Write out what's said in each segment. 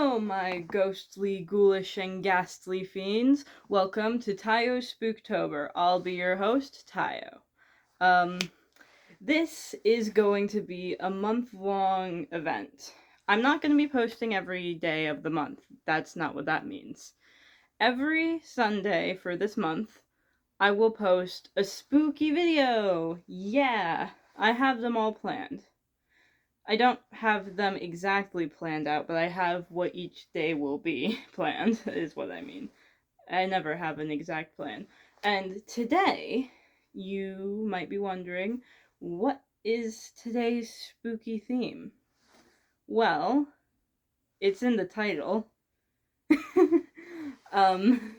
Hello, my ghostly, ghoulish, and ghastly fiends. Welcome to Tayo's Spooktober. I'll be your host, Tayo. Um, this is going to be a month-long event. I'm not going to be posting every day of the month. That's not what that means. Every Sunday for this month, I will post a spooky video. Yeah, I have them all planned. I don't have them exactly planned out, but I have what each day will be planned, is what I mean. I never have an exact plan. And today, you might be wondering, what is today's spooky theme? Well, it's in the title. um,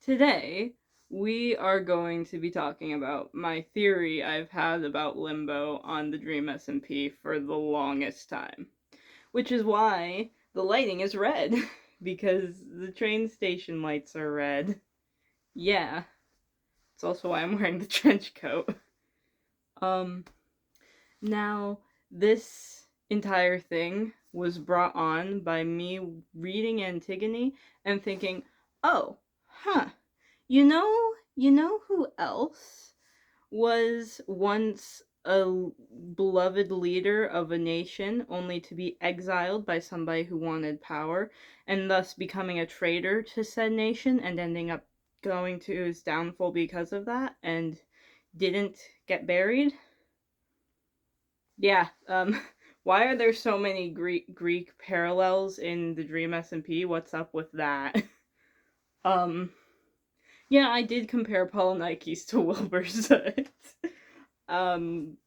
Today, we are going to be talking about my theory I've had about Limbo on the DreamSMP for the longest time. Which is why the lighting is red, because the train station lights are red. Yeah, it's also why I'm wearing the trench coat. Now, this entire thing was brought on by me reading Antigone and thinking, oh, huh, you know who else was once a beloved leader of a nation only to be exiled by somebody who wanted power and thus becoming a traitor to said nation and ending up going to his downfall because of that and didn't get buried? Yeah, why are there so many Greek parallels in the DreamSMP? What's up with that? um yeah, I did compare Polynikes to Wilbur's. um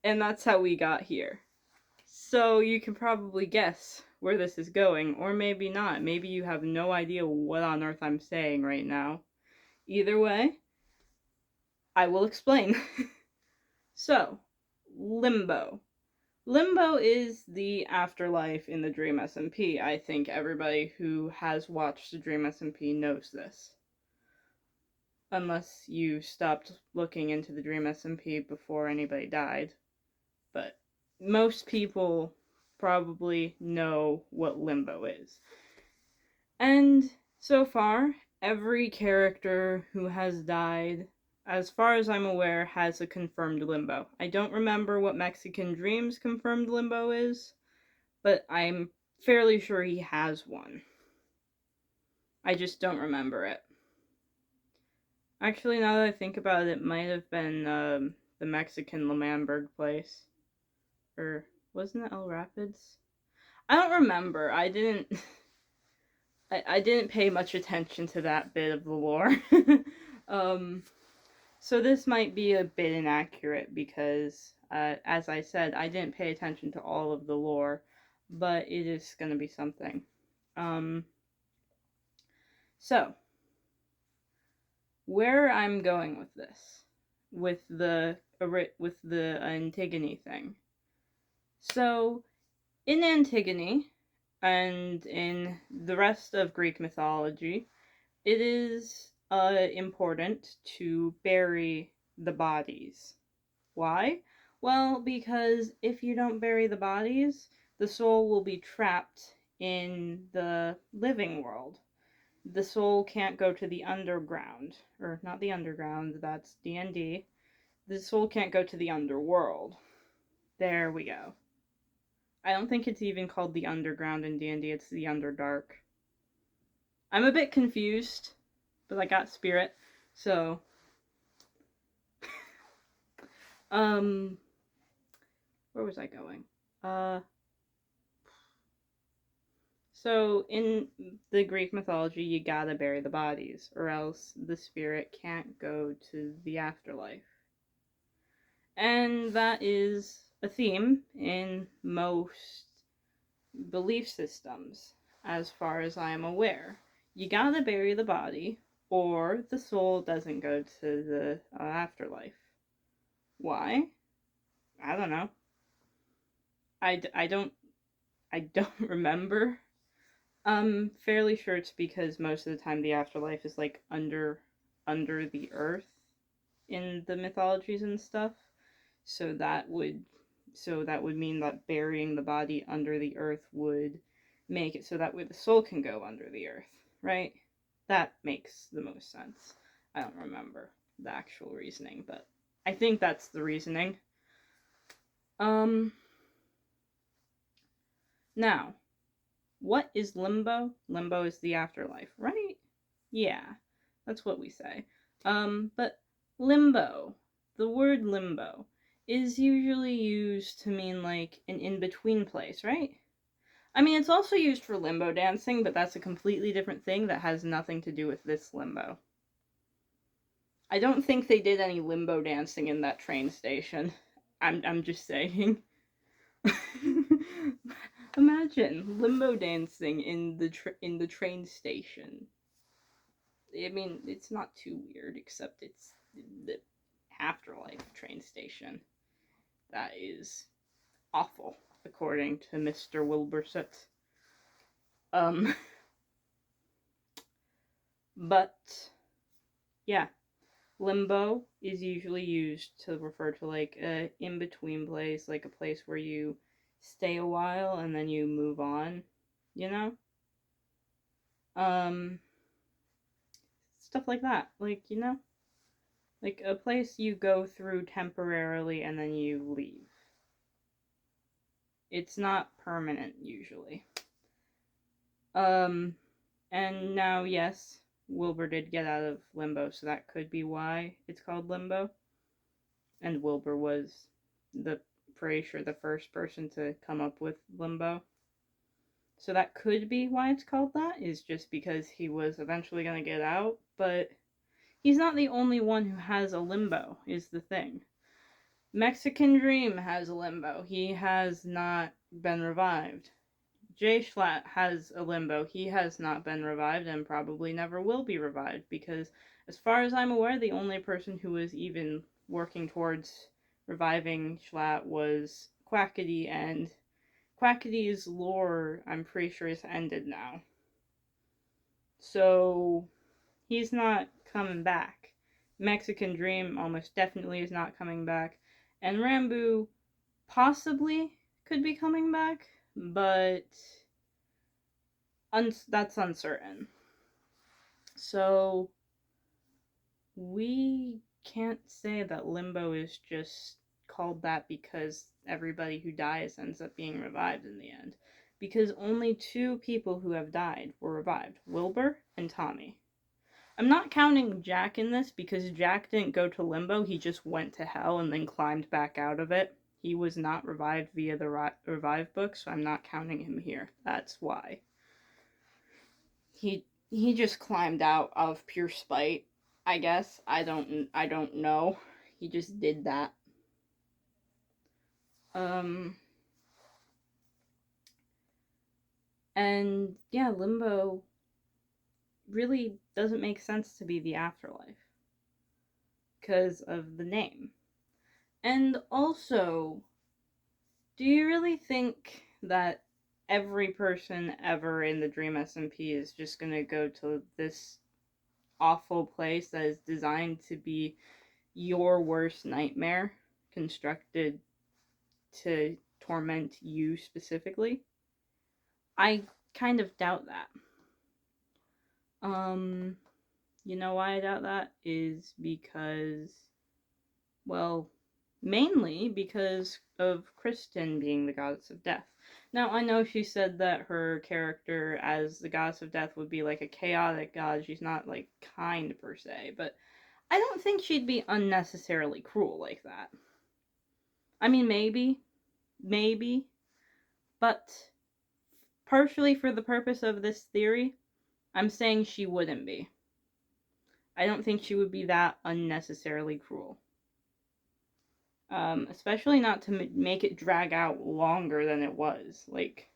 and that's how we got here. So you can probably guess where this is going, or maybe not. Maybe you have no idea what on earth I'm saying right now. Either way, I will explain. So, Limbo. Limbo is the afterlife in the DreamSMP. I think everybody who has watched the DreamSMP knows this. Unless you stopped looking into the DreamSMP before anybody died. But most people probably know what Limbo is. And so far, every character who has died, as far as I'm aware, has a confirmed Limbo. I don't remember what Mexican Dream's confirmed Limbo is, but I'm fairly sure he has one. I just don't remember it. Actually, now that I think about it, it might have been the Mexican Lemamberg place. Or wasn't it El Rapids? I don't remember. I didn't pay much attention to that bit of the lore. So this might be a bit inaccurate because, as I said, I didn't pay attention to all of the lore, but it is going to be something. So, where I'm going with this, with the Antigone thing. So, in Antigone, and in the rest of Greek mythology, it is important to bury the bodies. Why? Well, because if you don't bury the bodies, the soul will be trapped in the living world. The soul can't go to the underground, or not the underground, that's D&D. The soul can't go to the underworld. There we go. I don't think it's even called the underground in D&D, it's the underdark. I'm a bit confused, but I got spirit, so where was I going? So in the Greek mythology, you gotta bury the bodies, or else the spirit can't go to the afterlife. And that is a theme in most belief systems, as far as I am aware. You gotta bury the body, or the soul doesn't go to the afterlife. Why? I don't know. I don't remember. I'm fairly sure it's because most of the time the afterlife is like under the earth in the mythologies and stuff. So that would mean that burying the body under the earth would make it so that way the soul can go under the earth, right? That makes the most sense. I don't remember the actual reasoning, but I think that's the reasoning. Now, what is limbo? Limbo is the afterlife, right? Yeah, that's what we say. But limbo, the word limbo, is usually used to mean like an in-between place, right? I mean, it's also used for limbo dancing, but that's a completely different thing that has nothing to do with this limbo. I don't think they did any limbo dancing in that train station. I'm just saying. Imagine limbo dancing in the train station. I mean, it's not too weird, except it's the afterlife train station. That is awful, according to Mr. Wilberset. But yeah, limbo is usually used to refer to like a in-between place, like a place where you stay a while and then you move on, you know? Stuff like that. Like, you know? Like a place you go through temporarily and then you leave. It's not permanent usually. And now, yes, Wilbur did get out of limbo, so that could be why it's called limbo. And Wilbur was pretty sure the first person to come up with limbo. So that could be why it's called that, is just because he was eventually going to get out, but he's not the only one who has a limbo, is the thing. Mexican Dream has a limbo. He has not been revived. Jay Schlatt has a limbo. He has not been revived and probably never will be revived because, as far as I'm aware, the only person who was even working towards reviving Schlatt was Quackity, and Quackity's lore, I'm pretty sure, is ended now. So, he's not coming back. Mexican Dream almost definitely is not coming back. And Rambo possibly could be coming back, but that's uncertain. So we can't say that Limbo is just called that because everybody who dies ends up being revived in the end. Because only 2 people who have died were revived, Wilbur and Tommy. I'm not counting Jack in this because Jack didn't go to Limbo, he just went to hell and then climbed back out of it. He was not revived via the Revive book, so I'm not counting him here. That's why. He just climbed out of pure spite, I guess. I don't know. He just did that. And yeah, Limbo really doesn't make sense to be the afterlife because of the name. And also, do you really think that every person ever in the DreamSMP is just gonna go to this awful place that is designed to be your worst nightmare, constructed to torment you specifically? I kind of doubt that. You know why I doubt that? Is because, well, mainly because of Kristen being the goddess of death. Now, I know she said that her character as the goddess of death would be like a chaotic god. She's not, like, kind per se, but I don't think she'd be unnecessarily cruel like that. I mean, maybe, but partially for the purpose of this theory, I'm saying she wouldn't be. I don't think she would be that unnecessarily cruel. Especially not to make it drag out longer than it was. Like,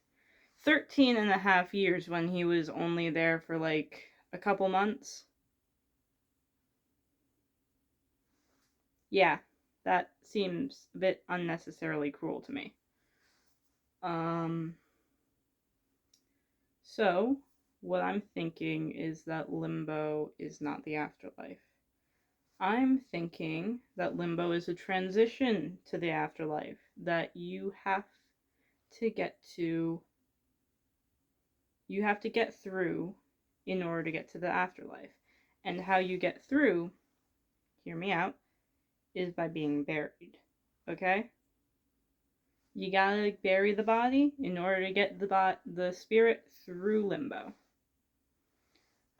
13 and a half years when he was only there for, like, a couple months. Yeah, that seems a bit unnecessarily cruel to me. So, what I'm thinking is that Limbo is not the afterlife. I'm thinking that Limbo is a transition to the afterlife, that you have to get to You have to get through in order to get to the afterlife. And how you get through, hear me out, is by being buried. Okay? You gotta bury the body in order to get the spirit through limbo.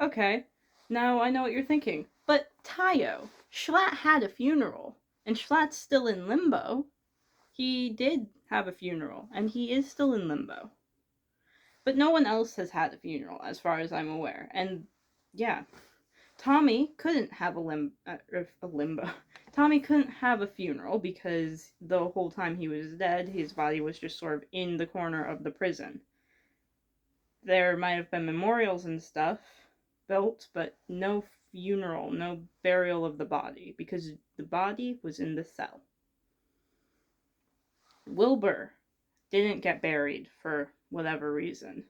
Okay, now I know what you're thinking. But Tayo, Schlatt had a funeral, and Schlatt's still in limbo. He did have a funeral, and he is still in limbo. But no one else has had a funeral, as far as I'm aware. And yeah, Tommy couldn't have a limbo. Tommy couldn't have a funeral because the whole time he was dead, his body was just sort of in the corner of the prison. There might have been memorials and stuff built, but no funeral, no burial of the body, because the body was in the cell. Wilbur didn't get buried for whatever reason.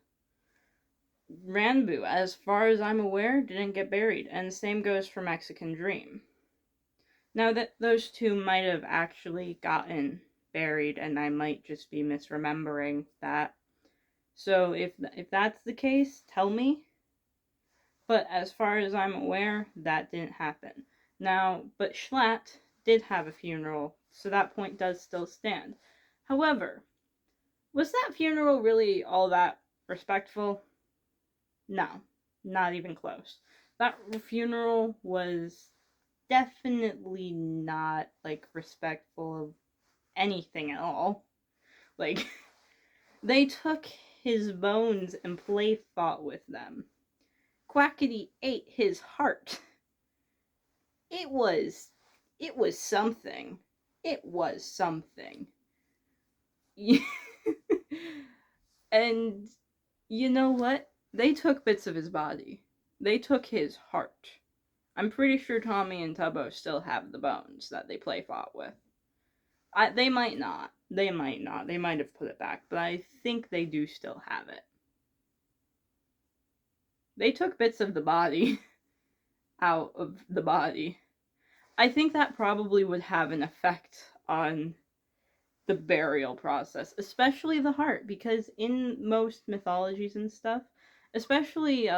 Ranbu, as far as I'm aware, didn't get buried, and the same goes for Mexican Dream. Now that those two might have actually gotten buried, and I might just be misremembering that. So if that's the case, tell me. But as far as I'm aware, that didn't happen. Now, but Schlatt did have a funeral, so that point does still stand. However, was that funeral really all that respectful? No, not even close. That funeral was definitely not, like, respectful of anything at all. Like, they took his bones and play fought with them. Quackity ate his heart. It was something. It was something. And you know what? They took bits of his body. They took his heart. I'm pretty sure Tommy and Tubbo still have the bones that they play fought with. They might not. They might not. They might have put it back, but I think they do still have it. They took bits of the body out of the body. I think that probably would have an effect on the burial process, especially the heart, because in most mythologies and stuff, especially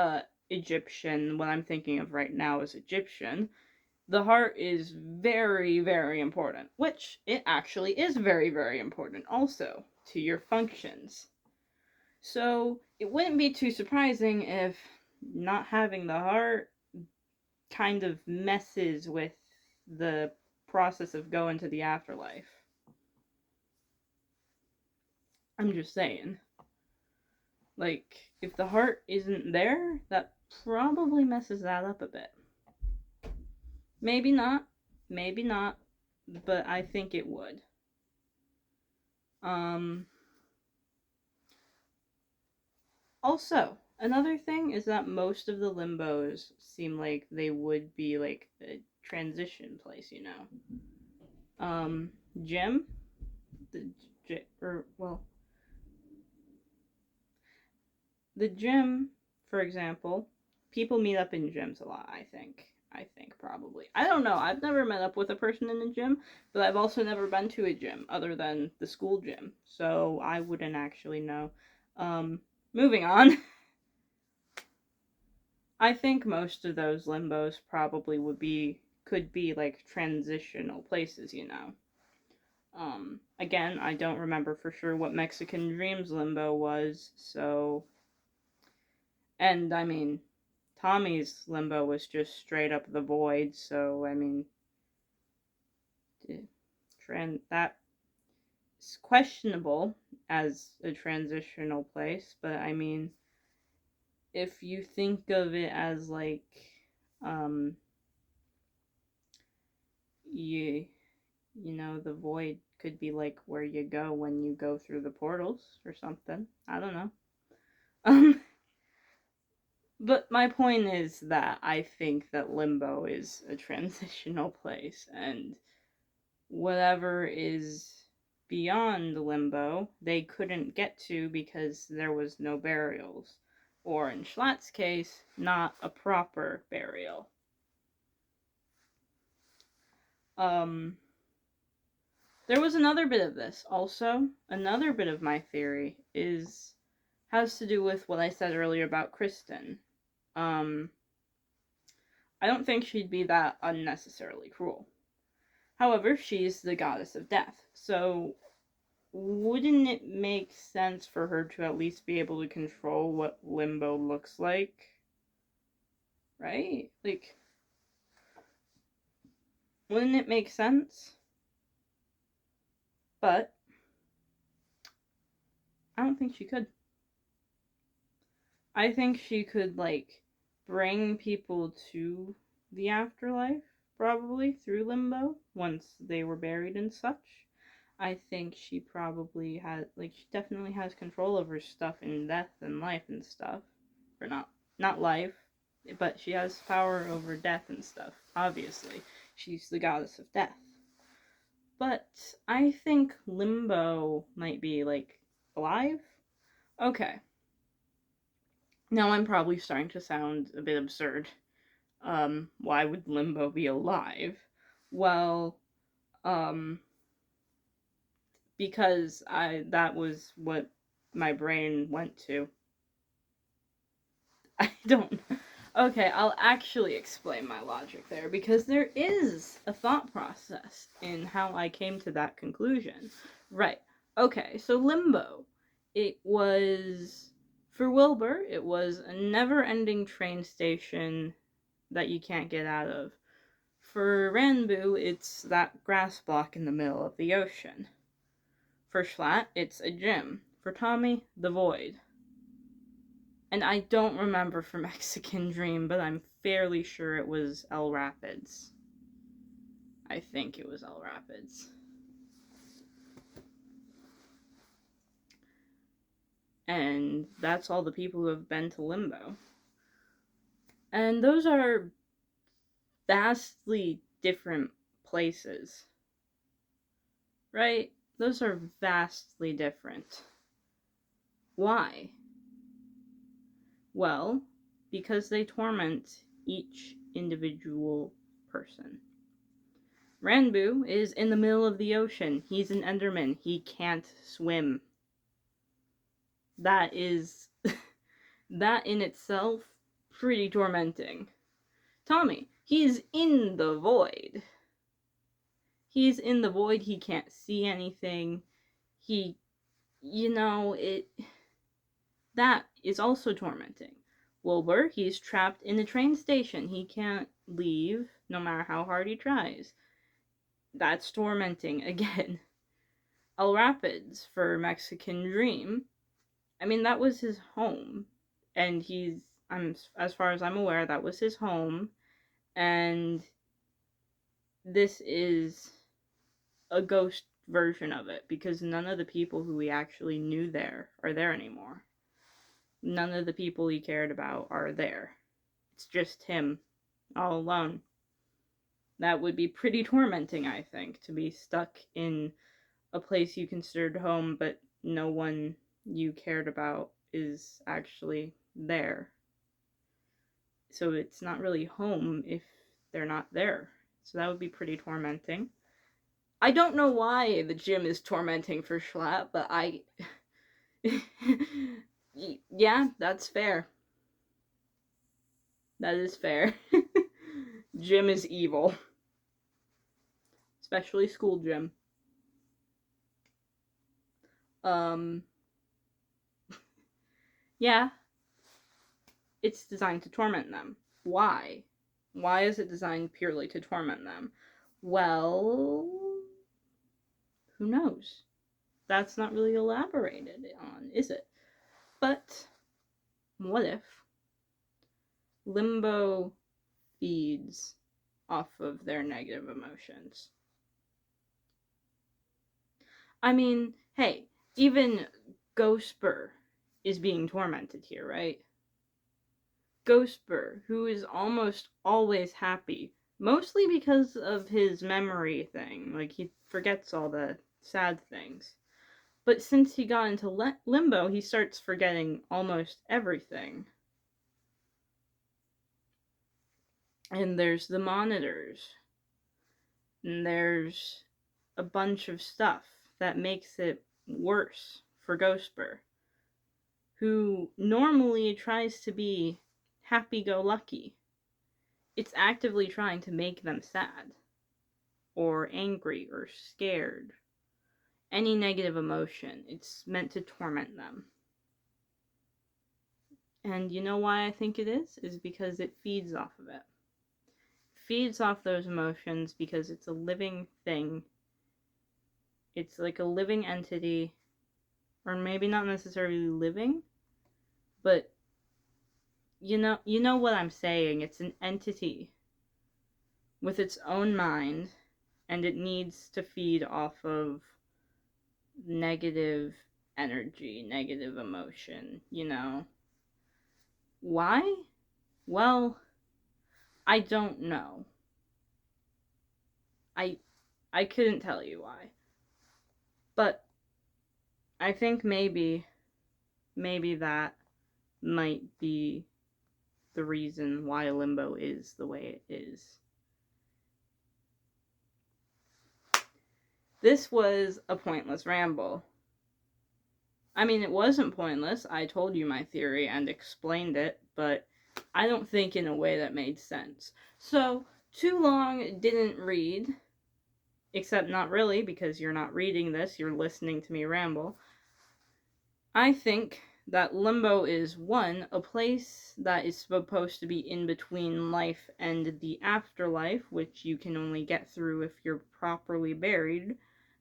Egyptian, what I'm thinking of right now is Egyptian, the heart is very, very important, which it actually is very, very important also to your functions. So it wouldn't be too surprising if not having the heart kind of messes with the process of going to the afterlife. I'm just saying. Like, if the heart isn't there, that probably messes that up a bit. Maybe not, but I think it would. Also, another thing is that most of the limbos seem like they would be like a transition place, you know. Gym, the gym, for example, people meet up in gyms a lot, I think probably. I don't know. I've never met up with a person in a gym, but I've also never been to a gym other than the school gym, so I wouldn't actually know. Moving on. I think most of those limbos probably could be like transitional places, you know. Again, I don't remember for sure what Mexican Dreams limbo was, so. And I mean, Tommy's limbo was just straight up the void, so I mean, that is questionable as a transitional place, but I mean, if you think of it as like, you know, the void could be like where you go when you go through the portals or something. I don't know. But my point is that I think that limbo is a transitional place, and whatever is beyond limbo, they couldn't get to because there was no burials. Or in Schlatt's case, not a proper burial. There was another bit of this also. Another bit of my theory is has to do with what I said earlier about Kristen. I don't think she'd be that unnecessarily cruel. However, she's the goddess of death, so wouldn't it make sense for her to at least be able to control what Limbo looks like? Right? Like, wouldn't it make sense? But I don't think she could. I think she could, like, bring people to the afterlife, probably, through Limbo, once they were buried and such. I think she probably had, like, she definitely has control over stuff in death and life and stuff. Or not life, but she has power over death and stuff, obviously. She's the goddess of death. But I think Limbo might be, like, alive? Okay. Now I'm probably starting to sound a bit absurd. Why would Limbo be alive? Well, because that was what my brain went to. I don't. Okay, I'll actually explain my logic there, because there is a thought process in how I came to that conclusion. Right. Okay, so Limbo. It was, for Wilbur, it was a never-ending train station that you can't get out of. For Ranbu, it's that grass block in the middle of the ocean. For Schlatt, it's a gym. For Tommy, the void. And I don't remember for Mexican Dream, but I'm fairly sure it was El Rapids. I think it was El Rapids. And that's all the people who have been to Limbo. And those are vastly different places. Right? Those are vastly different. Why? Well, because they torment each individual person. Ranbu is in the middle of the ocean. He's an Enderman. He can't swim. That is, that in itself, pretty tormenting. Tommy, he's in the void. He's in the void. He can't see anything. That is also tormenting. Wilbur, he's trapped in a train station. He can't leave, no matter how hard he tries. That's tormenting again. El Rapids, for Mexican Dream, I mean, that was his home. And as far as I'm aware, that was his home. And this is a ghost version of it, because none of the people who we actually knew there are there anymore. None of the people he cared about are there. It's just him, all alone. That would be pretty tormenting, I think, to be stuck in a place you considered home, but no one you cared about is actually there. So it's not really home if they're not there. So that would be pretty tormenting. I don't know why the gym is tormenting for Schlatt, but yeah, that's fair. That is fair. Gym is evil. Especially school gym. Yeah. It's designed to torment them. Why? Why is it designed purely to torment them? Well, who knows? That's not really elaborated on, is it? But what if Limbo feeds off of their negative emotions? I mean, hey, even Ghostbur is being tormented here, right? Ghostbur, who is almost always happy, mostly because of his memory thing. Like, he forgets all the sad things. But since he got into Limbo, he starts forgetting almost everything. And there's the monitors. And there's a bunch of stuff that makes it worse for Ghostbur. who normally tries to be happy-go-lucky. It's actively trying to make them sad, or angry, or scared. Any negative emotion, it's meant to torment them. And you know why I think it is? Is because it feeds off of it. Feeds off those emotions because it's a living thing. It's like a living entity, or maybe not necessarily living, but you know what I'm saying. It's an entity with its own mind, and it needs to feed off of negative energy, negative emotion, Why? Well, I don't know. I couldn't tell you why. But I think maybe that might be the reason why Limbo is the way it is. This was a pointless ramble. I mean, it wasn't pointless. I told you my theory and explained it, but I don't think in a way that made sense. So, too long didn't read, except not really, because you're not reading this, you're listening to me ramble. I think that Limbo is, one, a place that is supposed to be in between life and the afterlife, which you can only get through if you're properly buried,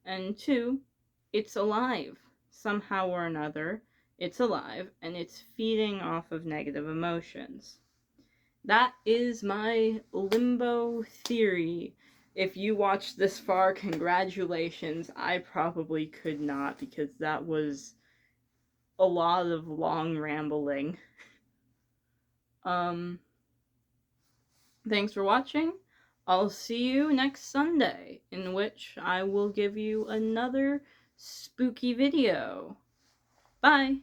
and two, it's alive. Somehow or another, it's alive, and it's feeding off of negative emotions. That is my Limbo theory. If you watched this far, congratulations. I probably could not, because that was a lot of long rambling. Thanks for watching. I'll see you next Sunday, in which I will give you another spooky video. Bye!